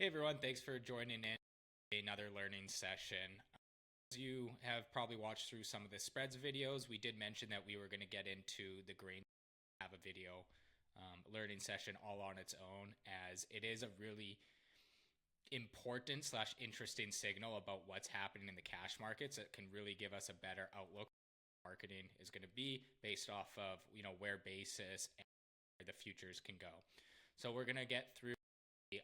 Hey everyone, thanks for joining in another learning session. As you have probably watched through some of the spreads videos, we did mention that we were going to get into the grain, have a video learning session all on its own, as it is a really important slash interesting signal about what's happening in the cash markets that can really give us a better outlook marketing is going to be based off of where basis and where the futures can go. So we're going to get through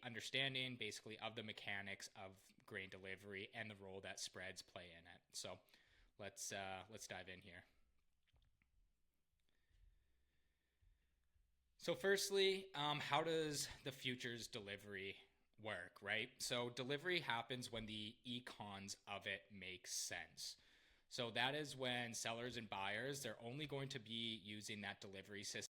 understanding basically of the mechanics of grain delivery and the role that spreads play in it. So let's dive in here. So firstly, how does the futures delivery work, right? So delivery happens when the econs of it make sense. So that is when sellers and buyers, they're only going to be using that delivery system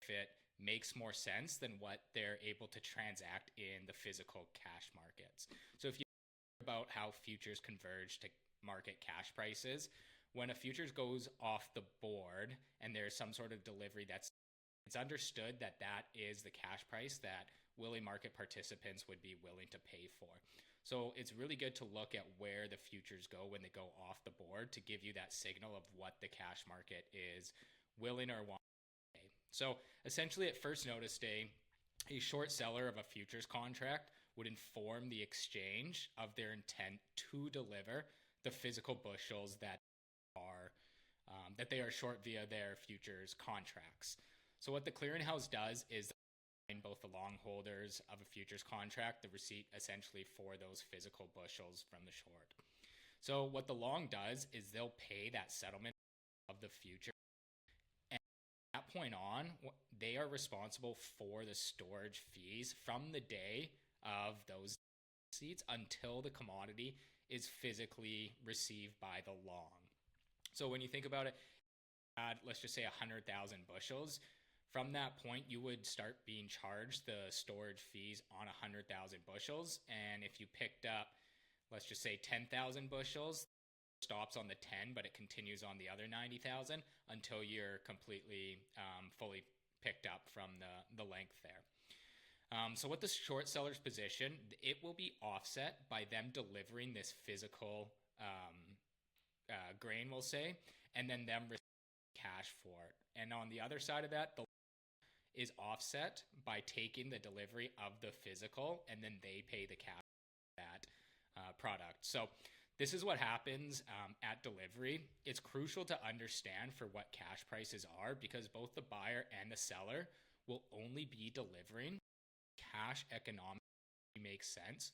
if it makes more sense than what they're able to transact in the physical cash markets. So if you think about how futures converge to market cash prices, when a futures goes off the board and there's some sort of delivery it's understood that that is the cash price that willing market participants would be willing to pay for. So it's really good to look at where the futures go when they go off the board to give you that signal of what the cash market is willing or wanting to pay. So essentially, at first notice day, a short seller of a futures contract would inform the exchange of their intent to deliver the physical bushels that they are short via their futures contracts. So what the clearinghouse does is in both the long holders of a futures contract the receipt essentially for those physical bushels from the short. So what the long does is they'll pay that settlement of the future, and from that point on they are responsible for the storage fees from the day of those receipts until the commodity is physically received by the long. So when you think about it, let's just say 100,000 bushels. From that point, you would start being charged the storage fees on 100,000 bushels. And if you picked up, let's just say 10,000 bushels, it stops on the 10, but it continues on the other 90,000 until you're completely fully picked up from the length there. So what the short seller's position, it will be offset by them delivering this physical grain, we'll say, and then them receiving cash for it. And on the other side of that, the is offset by taking the delivery of the physical, and then they pay the cash for that product. So this is what happens at delivery. It's crucial to understand for what cash prices are, because both the buyer and the seller will only be delivering cash economics makes sense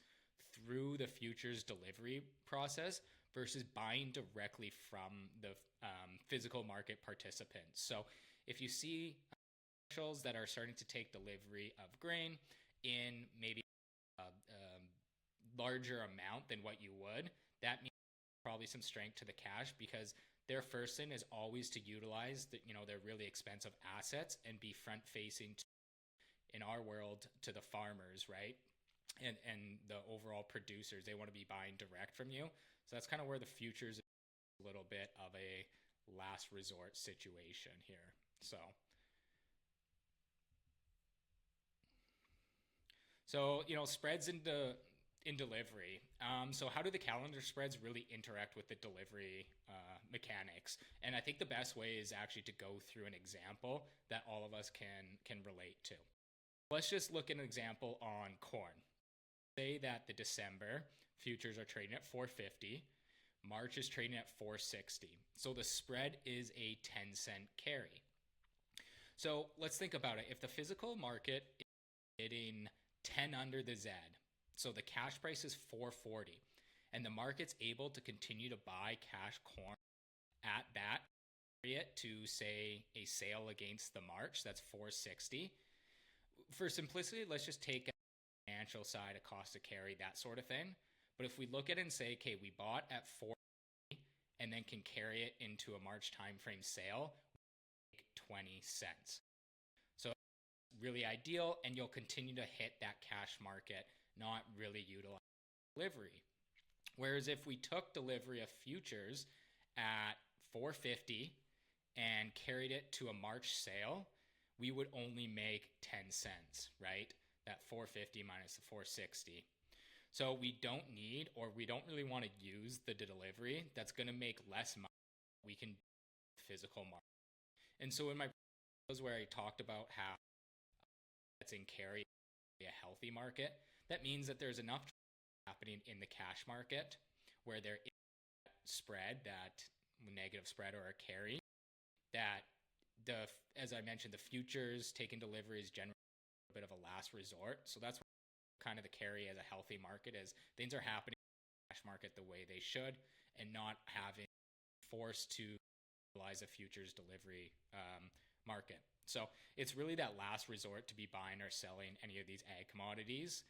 through the futures delivery process versus buying directly from the physical market participants. So if you see that are starting to take delivery of grain in maybe a larger amount than what you would, that means probably some strength to the cash, because their first thing is always to utilize their really expensive assets and be front facing in our world to the farmers, right? And the overall producers. They want to be buying direct from you. So that's kind of where the futures is a little bit of a last resort situation here. So spreads in delivery. So how do the calendar spreads really interact with the delivery mechanics? And I think the best way is actually to go through an example that all of us can relate to. Let's just look at an example on corn. Say that the December futures are trading at 450. March is trading at 460. So the spread is a 10-cent carry. So let's think about it. If the physical market is hitting 10 under the Z, so the cash price is 440, and the market's able to continue to buy cash corn at that period to say a sale against the March, that's 460. For simplicity, let's just take a financial side, a cost to carry, that sort of thing. But if we look at it and say, okay, we bought at 440 and then can carry it into a March timeframe sale, we make 20 cents. Really ideal, and you'll continue to hit that cash market, not really utilize delivery. Whereas if we took delivery of futures at 450 and carried it to a March sale, we would only make 10 cents, right? That 450 minus the 460. So we don't need, or we don't really want to use the delivery that's going to make less money. We can physical market. And so in my videos where I talked about how that's in carry a healthy market, that means that there's enough happening in the cash market where there is spread, that negative spread or a carry, that as I mentioned, the futures taking delivery is generally a bit of a last resort. So that's kind of the carry as a healthy market, is things are happening in the cash market the way they should and not having forced to utilize a futures delivery market. So it's really that last resort to be buying or selling any of these ag commodities,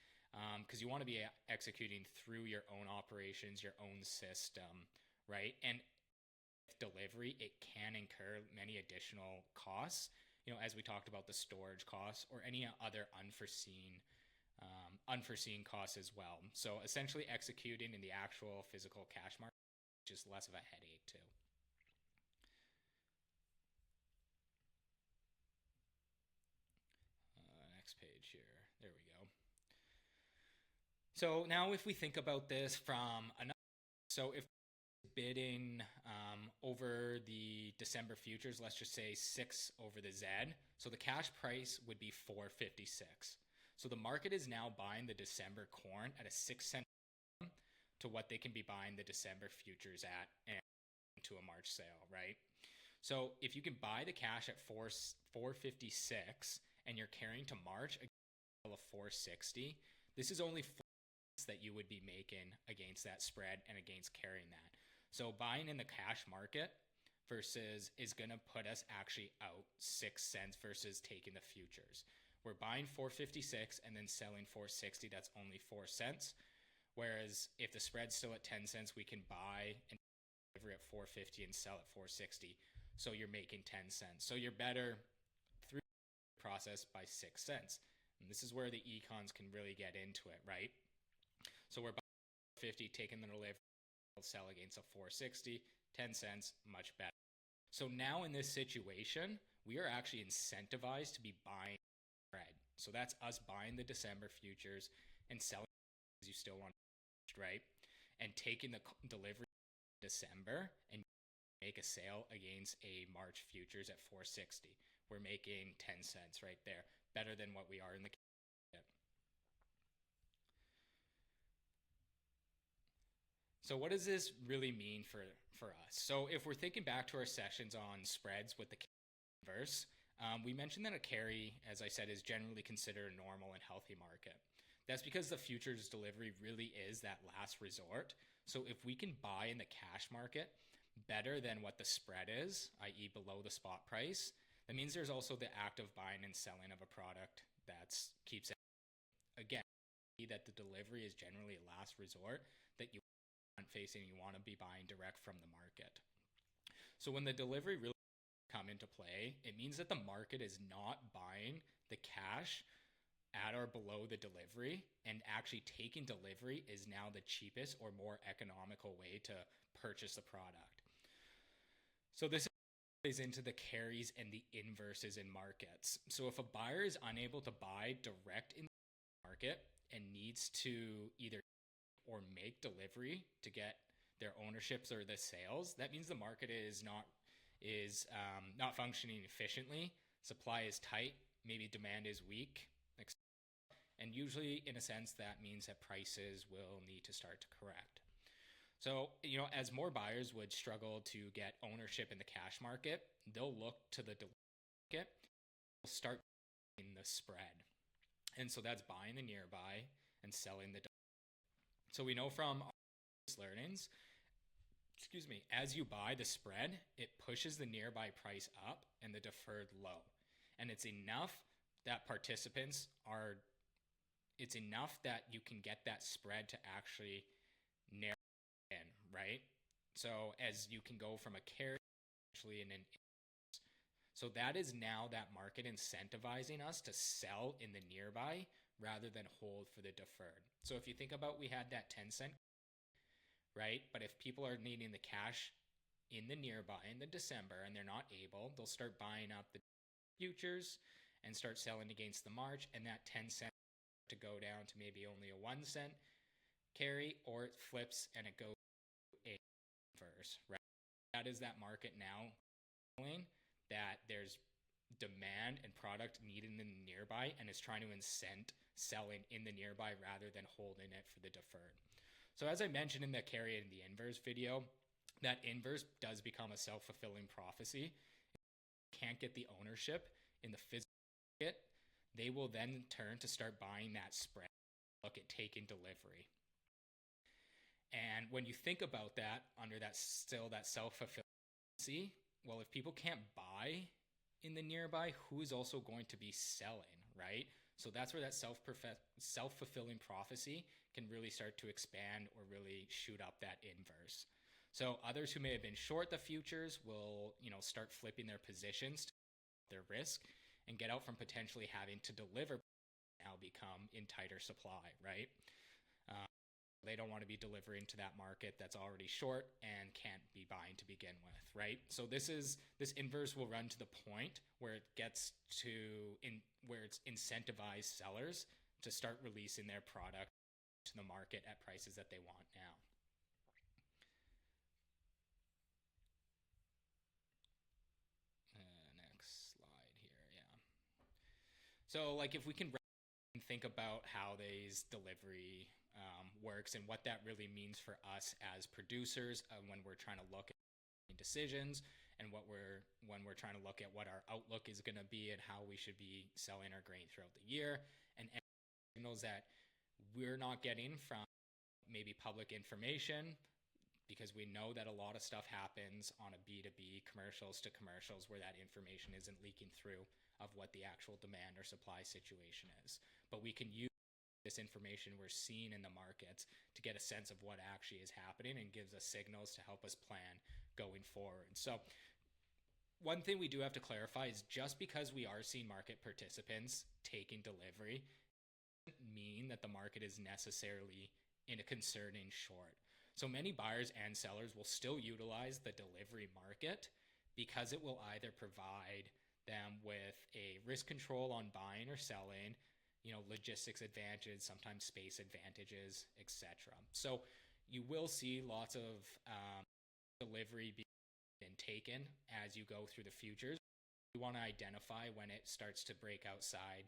because you want to be executing through your own operations, your own system, right? And delivery, it can incur many additional costs, as we talked about, the storage costs or any other unforeseen costs as well. So essentially executing in the actual physical cash market is just less of a headache too. Next page here. There we go. So now if we think about this from another, so if bidding over the December futures, let's just say 6 over the Z, so the cash price would be $4.56. So the market is now buying the December corn at a 6-cent to what they can be buying the December futures at and to a March sale, right? So if you can buy the cash at $4.56 and you're carrying to March a of $4.60, this is only that you would be making against that spread and against carrying that. So buying in the cash market versus is going to put us actually out 6 cents versus taking the futures. We're buying $4.56 and then selling $4.60. That's only 4 cents. Whereas if the spread's still at 10 cents, we can buy and deliver at $4.50 and sell at $4.60. So you're making 10 cents. So you're better through the process by 6 cents. And this is where the econs can really get into it, right? So we're buying $4.50, taking the delivery, sell against a $4.60, 10 cents, much better. So now in this situation, we are actually incentivized to be buying spread. So that's us buying the December futures and selling as you still want, right? And taking the delivery in December and make a sale against a March futures at $4.60. We're making 10 cents right there, better than what we are in the. So what does this really mean for us? So if we're thinking back to our sessions on spreads with the inverse, we mentioned that a carry, as I said, is generally considered a normal and healthy market. That's because the futures delivery really is that last resort. So if we can buy in the cash market better than what the spread is, i.e. below the spot price, that means there's also the act of buying and selling of a product that keeps it. Again, that the delivery is generally a last resort, that you facing, you want to be buying direct from the market. So when the delivery really come into play, it means that the market is not buying the cash at or below the delivery, and actually taking delivery is now the cheapest or more economical way to purchase the product. So this plays into the carries and the inverses in markets. So if a buyer is unable to buy direct in the market and needs to either or make delivery to get their ownerships or the sales, that means the market is not functioning efficiently. Supply is tight, maybe demand is weak, and usually in a sense that means that prices will need to start to correct. So, as more buyers would struggle to get ownership in the cash market, they'll look to the market, they'll start in the spread. And so that's buying the nearby and selling the. So we know from our learnings, as you buy the spread, it pushes the nearby price up and the deferred low. And it's enough that it's enough that you can get that spread to actually narrow in, right? So as you can go from a carry actually in an. So that is now that market incentivizing us to sell in the nearby rather than hold for the deferred. So if you think about, we had that 10 cent, right? But if people are needing the cash in the nearby in the December and they're not able, they'll start buying up the futures and start selling against the March, and that 10 cent to go down to maybe only a 1 cent. carry, or it flips and it goes inverse, right? That is that market now that there's demand and product needed in the nearby and is trying to incent selling in the nearby rather than holding it for the deferred. So as I mentioned in the carry and the inverse video, that inverse does become a self-fulfilling prophecy. If you can't get the ownership in the physical market, they will then turn to start buying that spread, look at taking delivery. And when you think about that under that still that self-fulfilling prophecy, well, if people can't buy in the nearby, who is also going to be selling, right? So that's where that self-fulfilling prophecy can really start to expand or really shoot up that inverse. So others who may have been short the futures will, start flipping their positions to their risk and get out from potentially having to deliver, now become in tighter supply, right? They don't want to be delivering to that market that's already short and can't be buying to begin with, right? So this inverse will run to the point where it gets to where it's incentivized sellers to start releasing their product to the market at prices that they want now. Next slide here, yeah. So like if we can think about how these delivery works and what that really means for us as producers when we're trying to look at decisions and when we're trying to look at what our outlook is going to be and how we should be selling our grain throughout the year, and signals that we're not getting from maybe public information, because we know that a lot of stuff happens on a B2B, commercials to commercials, where that information isn't leaking through of what the actual demand or supply situation is. But we can use this information we're seeing in the markets to get a sense of what actually is happening and gives us signals to help us plan going forward. So one thing we do have to clarify is just because we are seeing market participants taking delivery doesn't mean that the market is necessarily in a concerning short. So many buyers and sellers will still utilize the delivery market because it will either provide them with a risk control on buying or selling, logistics advantages, sometimes space advantages, etc. So you will see lots of delivery being taken as you go through the futures. You want to identify when it starts to break outside,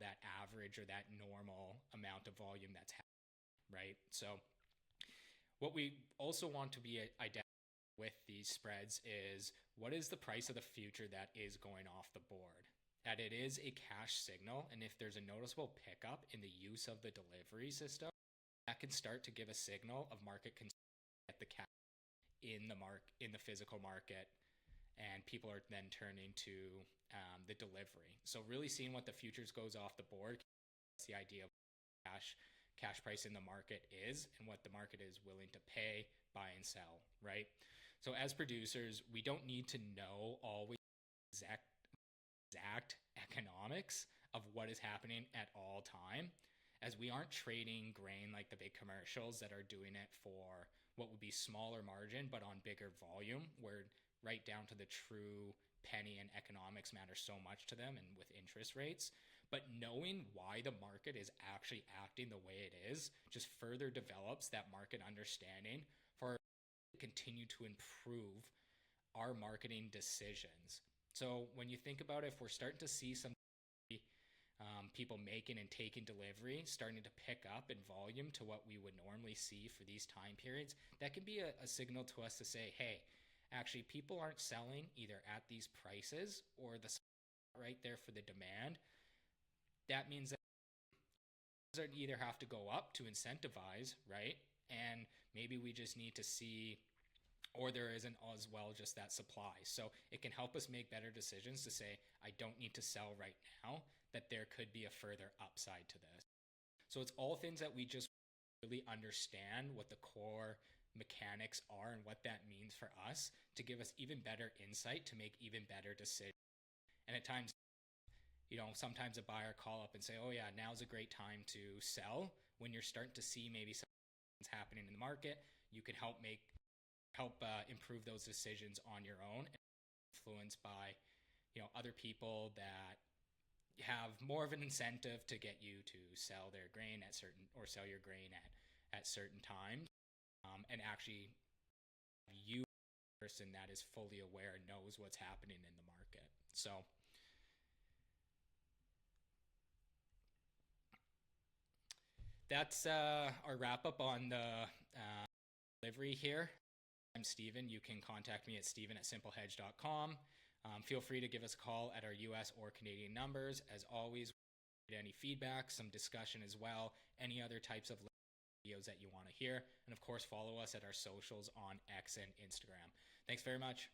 that average or that normal amount of volume that's happening, right? So what we also want to be identifying with these spreads is what is the price of the future that is going off the board. That it is a cash signal, and if there's a noticeable pickup in the use of the delivery system, that can start to give a signal of market concern at the cash in the physical market, and people are then turning to the delivery. So really seeing what the futures goes off the board, that's the idea of cash price in the market is and what the market is willing to pay, buy and sell, right? So as producers, we don't need to know always exact economics of what is happening at all time, as we aren't trading grain like the big commercials that are doing it for what would be smaller margin but on bigger volume, where right down to the true penny and economics matter so much to them, and with interest rates. But knowing why the market is actually acting the way it is just further develops that market understanding for to continue to improve our marketing decisions. So when you think about it, if we're starting to see some people making and taking delivery starting to pick up in volume to what we would normally see for these time periods, that can be a signal to us to say, hey, actually people aren't selling either at these prices or the right there for the demand. That means that either have to go up to incentivize, right? And maybe we just need to see, or there isn't as well just that supply. So it can help us make better decisions to say, I don't need to sell right now, that there could be a further upside to this. So it's all things that we just really understand what the core mechanics are and what that means for us to give us even better insight to make even better decisions. And at times, sometimes a buyer call up and say, oh yeah, now's a great time to sell. When you're starting to see maybe something's happening in the market, you can help improve those decisions on your own, and influenced by other people that have more of an incentive to get you to sell their grain at certain, or sell your grain at certain times, and actually you person that is fully aware and knows what's happening in the market. So that's our wrap up on the delivery here. I'm Steven. You can contact me at steven@simplehedge.com. Feel free to give us a call at our US or Canadian numbers. As always, any feedback, some discussion as well, any other types of videos that you want to hear, and of course follow us at our socials on X and Instagram. Thanks very much.